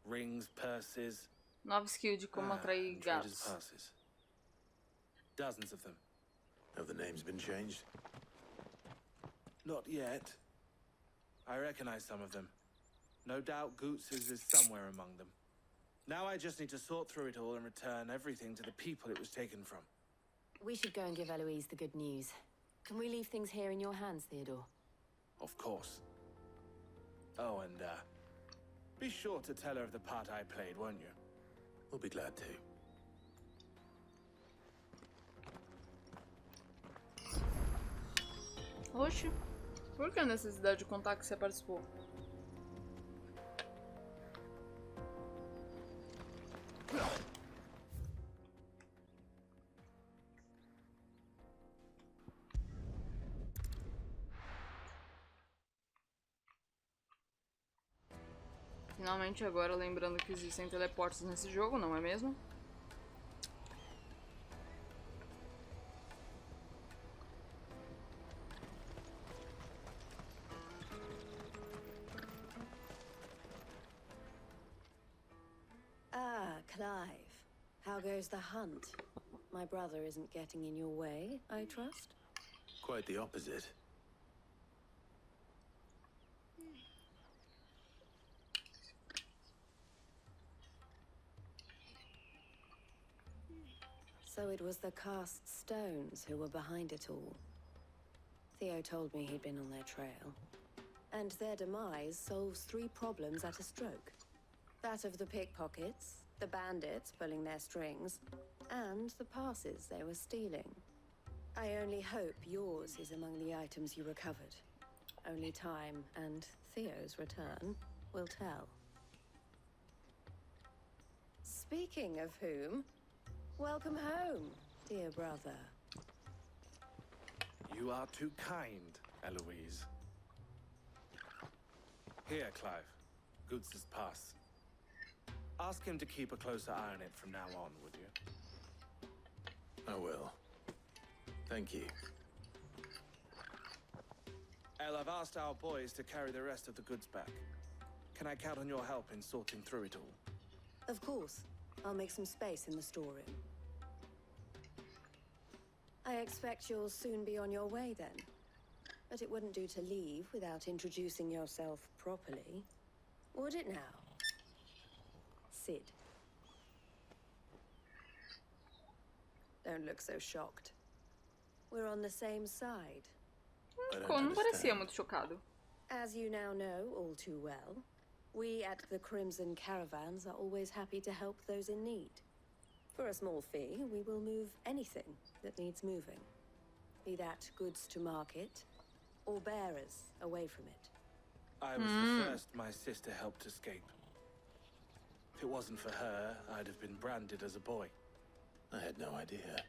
rings, purses. Nova skill de como atrair gatos. Passes. Dozens of them. Have the names been changed? Not yet. I recognize some of them. No doubt Goots's is somewhere among them. Now I just need to sort through it all and return everything to the people it was taken from. We should go and give Eloise the good news. Can we leave things here in your hands, Theodore? Of course. Oh, and, be sure to tell her of the part I played, won't you? We'll be glad to. Oxe, por que a necessidade de contar que você participou? Finalmente agora lembrando que existem teleportes nesse jogo, não é mesmo? Clive, how goes the hunt? My brother isn't getting in your way, I trust? Quite the opposite. So it was the cast stones who were behind it all. Theo told me he'd been on their trail. And their demise solves 3 problems at a stroke. That of the pickpockets, the bandits pulling their strings, and the passes they were stealing. I only hope yours is among the items you recovered. Only time and Theo's return will tell. Speaking of whom, welcome home, dear brother. You are too kind, Eloise. Here, Clive. Goods' pass. Ask him to keep a closer eye on it from now on, would you? I will. Thank you. El, I've asked our boys to carry the rest of the goods back. Can I count on your help in sorting through it all? Of course. I'll make some space in the storeroom. I expect you'll soon be on your way then. But it wouldn't do to leave without introducing yourself properly. Would it now? Sid. Don't look so shocked. We're on the same side. Não parecia muito chocado. As you now know all too well, we at the Crimson Caravans are always happy to help those in need. For a small fee, we will move anything that needs moving. Be that goods to market, or bearers away from it. I was the first my sister helped escape. If it wasn't for her, I'd have been branded as a boy. I had no idea.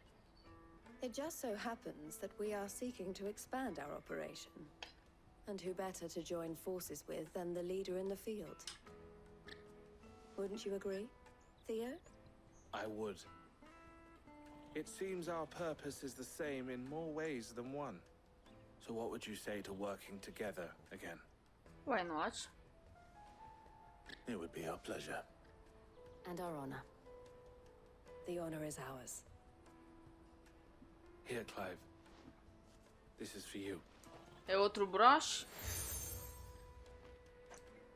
It just so happens that we are seeking to expand our operation. And who better to join forces with than the leader in the field? Wouldn't you agree, Theo? I would. It seems our purpose is the same in more ways than one. So what would you say to working together again? Why not? It would be our pleasure. And our honor. The honor is ours. Here, Clive. This is for you. É outro broche?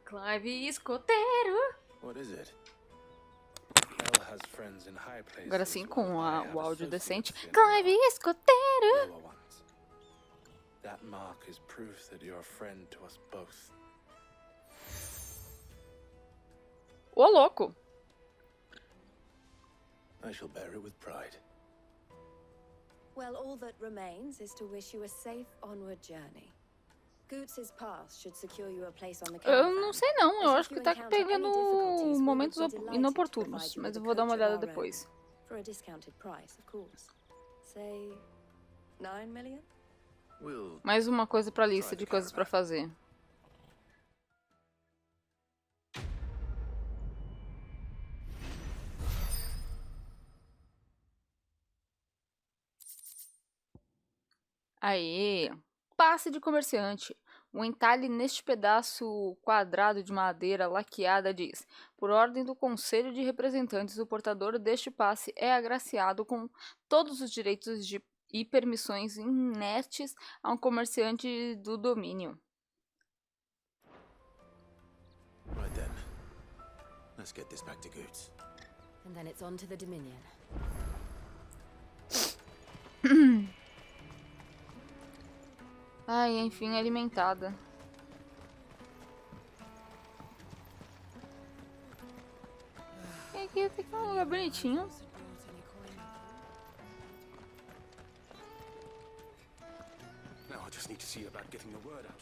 Clive escoteiro. What is it? El has friends in high places. Agora sim, com o áudio decente. Clive escoteiro. That mark is proof that you're a friend to us both. Ô, louco. I shall bear it with pride. Well, all that remains is to wish you a safe onward journey. Goots' pass should secure you a place on the caravan. Eu não sei não, eu acho que tá pegando momentos inoportunos, mas eu vou dar uma olhada depois. For a discounted price, of course. Say 9 million? Mais uma coisa pra lista de coisas pra fazer. Aê! Passe de comerciante. O entalhe neste pedaço quadrado de madeira laqueada diz: por ordem do Conselho de Representantes, o portador deste passe é agraciado com todos os direitos e permissões inerentes a um comerciante do domínio. Right then. Let's get this back to Goots. And then it's on to the Dominion. Ai, enfim, alimentada. E aqui tem um lugar bonitinho. Now I just need to see about getting the word out.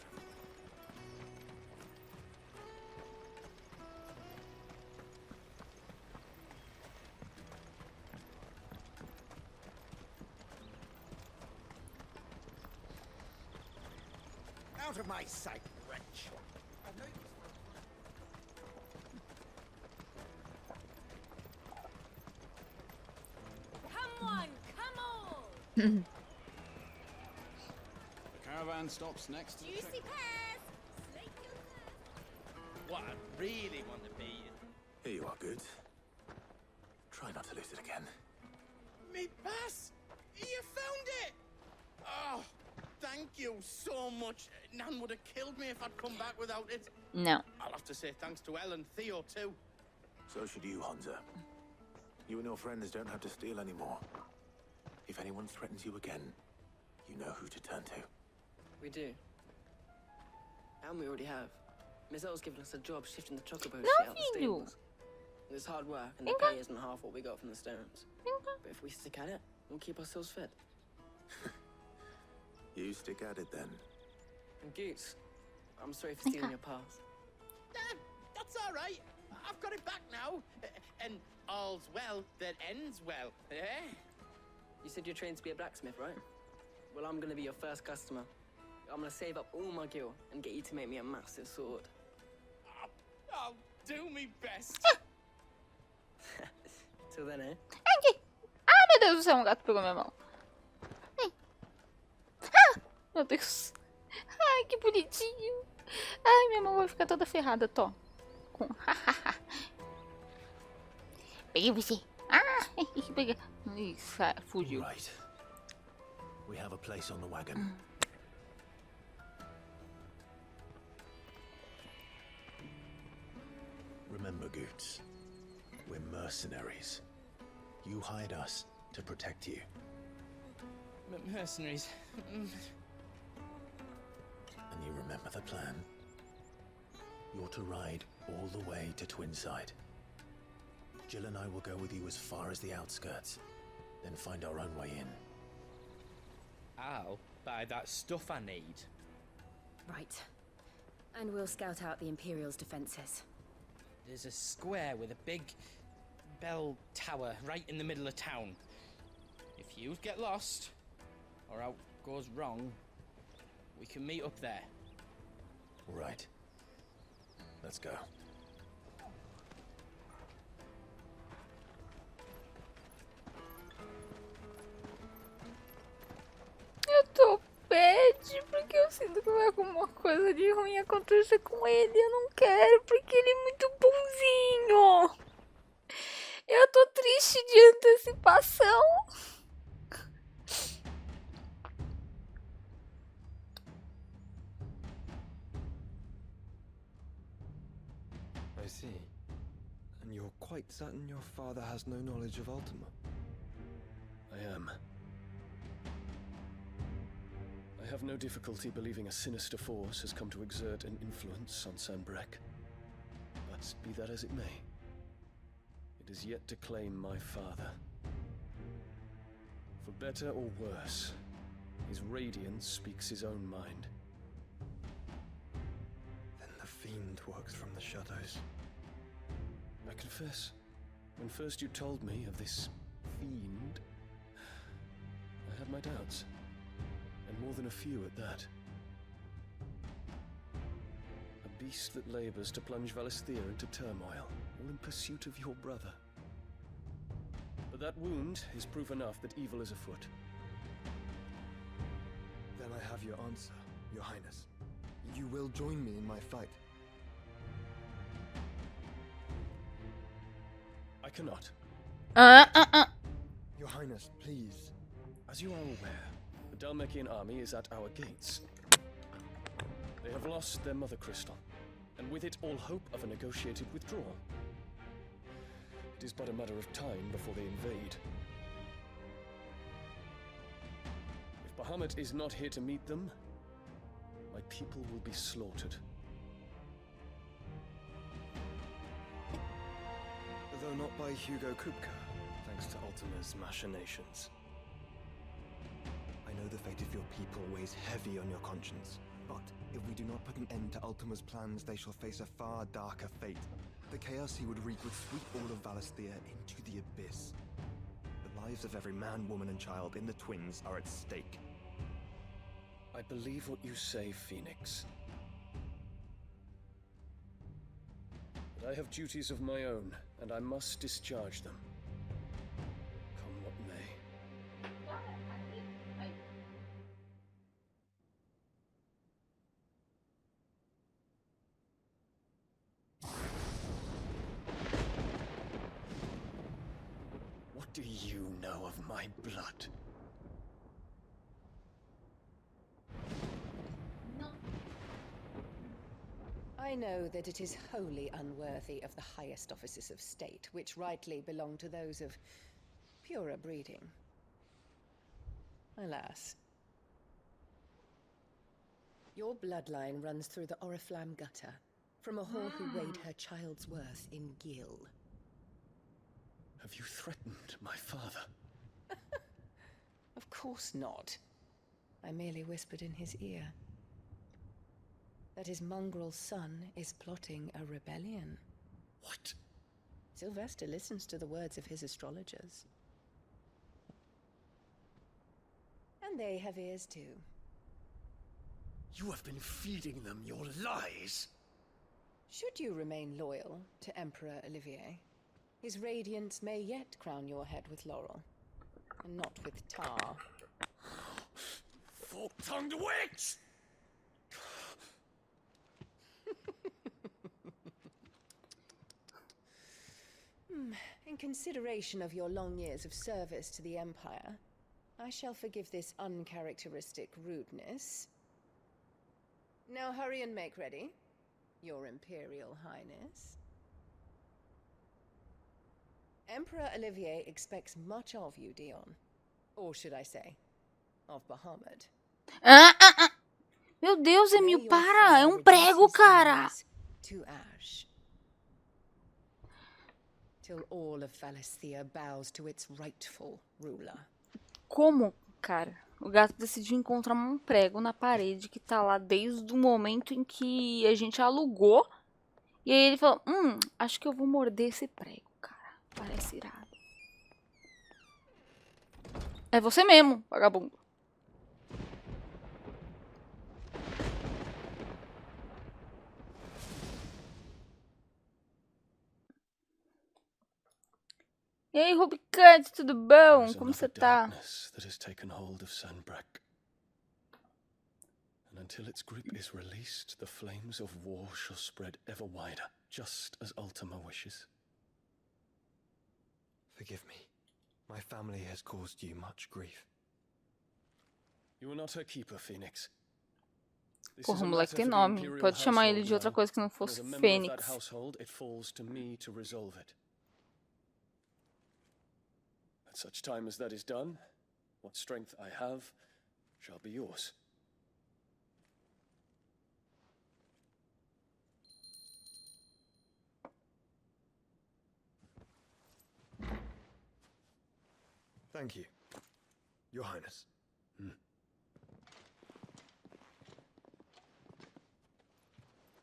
Out of my sight, wretch! Come on, come on! The caravan stops next to the Juicy pears! What I really want to be. Here you are, Goots. Try not to lose it again. Me pass! You found it! Oh, thank you so much. Nan would have killed me if I'd come back without it. No. I'll have to say thanks to Elle and Theo too. So should you, Hansa. You and your friends don't have to steal anymore. If anyone threatens you again, you know who to turn to. We do. And we already have. Miss L's given us a job shifting the chocobo shit out the stables. It's hard work, and the pay isn't half what we got from the stones. But if we stick at it, we'll keep ourselves fit. You stick at it then. And Goots, I'm sorry for stealing your path. That's all right. I've got it back now. And all's well that ends well, eh? You said you're trained to be a blacksmith, right? Well, I'm gonna be your first customer. I'm gonna save up all my gil and get you to make me a massive sword. I'll do me best. Till then, eh? Aqui. Ah, meu Deus do céu, um gato pegou minha mão. Ah, meu Deus. Ai, que bonitinho. Ai, minha mão vai ficar toda ferrada, Tó. Com peguei você. Ah, peguei. Isso, fugiu. Right. We have a place on the wagon. Remember, Goots, we're mercenaries. You hired us to protect you. Mercenaries. And you remember the plan? You're to ride all the way to Twinside. Jill and I will go with you as far as the outskirts, then find our own way in. I'll buy that stuff I need. Right. And we'll scout out the Imperial's defenses. There's a square with a big bell tower right in the middle of town. If you get lost, or out goes wrong, we can meet up there. Right. Let's go. Eu tô bad porque eu sinto que vai alguma coisa de ruim acontecer com ele. Eu não quero porque ele é muito bonzinho. Eu tô triste de antecipação. I see. And you're quite certain your father has no knowledge of Ultima? I am. I have no difficulty believing a sinister force has come to exert an influence on Sanbreque. But be that as it may, it is yet to claim my father. For better or worse, his radiance speaks his own mind. Then the fiend works from the shadows. I confess, when first you told me of this fiend, I had my doubts. And more than a few at that. A beast that labors to plunge Valisthea into turmoil, all in pursuit of your brother. But that wound is proof enough that evil is afoot. Then I have your answer, Your Highness. You will join me in my fight. I cannot. Your Highness, please. As you are aware, the Dhalmekian army is at our gates. They have lost their mother crystal, and with it all hope of a negotiated withdrawal. It is but a matter of time before they invade. If Bahamut is not here to meet them, my people will be slaughtered. Though not by Hugo Kupka, thanks to Ultima's machinations. I know the fate of your people weighs heavy on your conscience, but if we do not put an end to Ultima's plans, they shall face a far darker fate. The chaos he would wreak would sweep all of Valisthea into the abyss. The lives of every man, woman, and child in the Twins are at stake. I believe what you say, Phoenix. But I have duties of my own, and I must discharge them. Come what may. do you know of my blood? I know that it is wholly unworthy of the highest offices of state, which rightly belong to those of purer breeding. Alas. Your bloodline runs through the Oriflamme gutter, from a whore who weighed her child's worth in gil. Have you threatened my father? Of course not. I merely whispered in his ear that his mongrel son is plotting a rebellion. What? Sylvester listens to the words of his astrologers. And they have ears too. You have been feeding them your lies! Should you remain loyal to Emperor Olivier, his radiance may yet crown your head with laurel, and not with tar. Fork-tongued witch! In consideration of your long years of service to the Empire, I shall forgive this uncharacteristic rudeness. Now hurry and make ready, Your Imperial Highness. Emperor Olivier expects much of you, Dion. Or should I say, of Bahamut. Meu Deus, Emil, para! É prego, cara! To ash. Till all of Valisthea bows to its rightful ruler. Como, cara? O gato decidiu encontrar um prego na parede que tá lá desde o momento em que a gente alugou. E aí ele falou, acho que eu vou morder esse prego, cara. Parece irado. É você mesmo, vagabundo. E aí, Rubicante, tudo bom? Como você tá? That has taken hold of Sanbreque. And until its grip is released, the flames of war shall spread ever wider, just as Ultima wishes. Forgive me. My family has caused you much grief. You are not her keeper, Phoenix. Porra, o moleque tem nome. Pode chamar ele de outra coisa que não fosse Fênix. It falls to me to resolve it. At such time as that is done, what strength I have shall be yours. Thank you, Your Highness.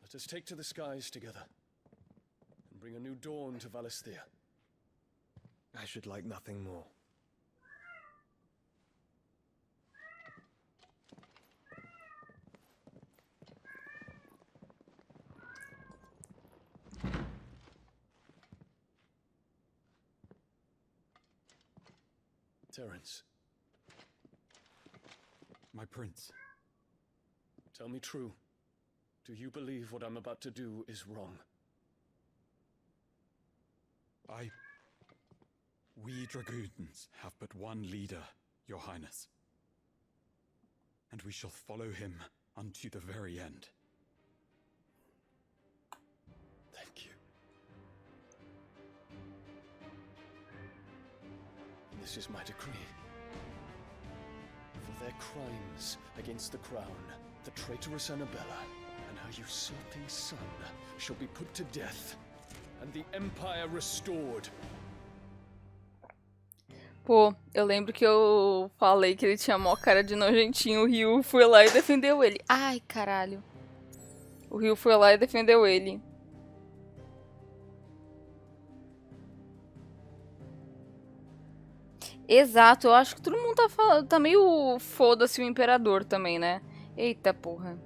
Let us take to the skies together and bring a new dawn to Valisthea. I should like nothing more. Terence. My prince. Tell me true. Do you believe what I'm about to do is wrong? We dragoons have but one leader, Your Highness. And we shall follow him unto the very end. Thank you. This is my decree. For their crimes against the crown, the traitorous Annabella and her usurping son shall be put to death, and the Empire restored. Pô, eu lembro que eu falei que ele tinha mó cara de nojentinho. O Ryu foi lá e defendeu ele. Ai, caralho. O Ryu foi lá e defendeu ele. Exato, eu acho que todo mundo tá meio foda-se o Imperador também, né? Eita porra.